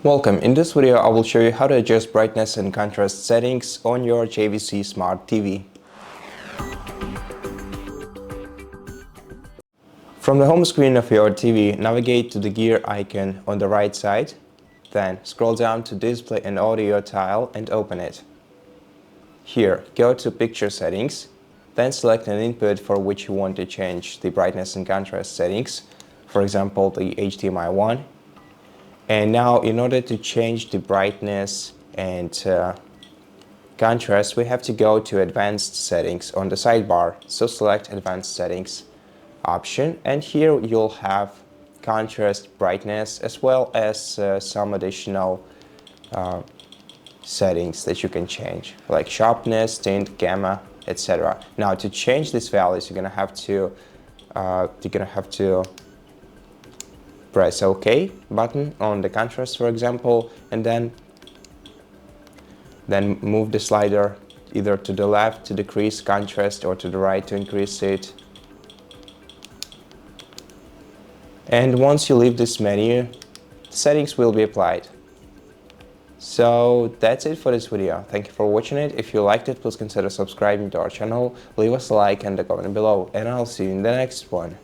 Welcome. In this video, I will show you how to adjust brightness and contrast settings on your JVC Smart TV. From the home screen of your TV, navigate to the gear icon on the right side, then scroll down to Display and Audio tile and open it. Here, go to Picture Settings, then select an input for which you want to change the brightness and contrast settings, for example the HDMI 1. And now, in order to change the brightness and contrast, we have to go to Advanced Settings on the sidebar. So select Advanced Settings option, and here you'll have contrast, brightness, as well as some additional settings that you can change, like Sharpness, Tint, Gamma, etc. Now, to change these values, you're gonna have to press OK button on the contrast, for example, and then move the slider either to the left to decrease contrast or to the right to increase it. And once you leave this menu, settings will be applied. So that's it for this video. Thank you for watching it. If you liked it, please consider subscribing to our channel, leave us a like and a comment below, and I'll see you in the next one.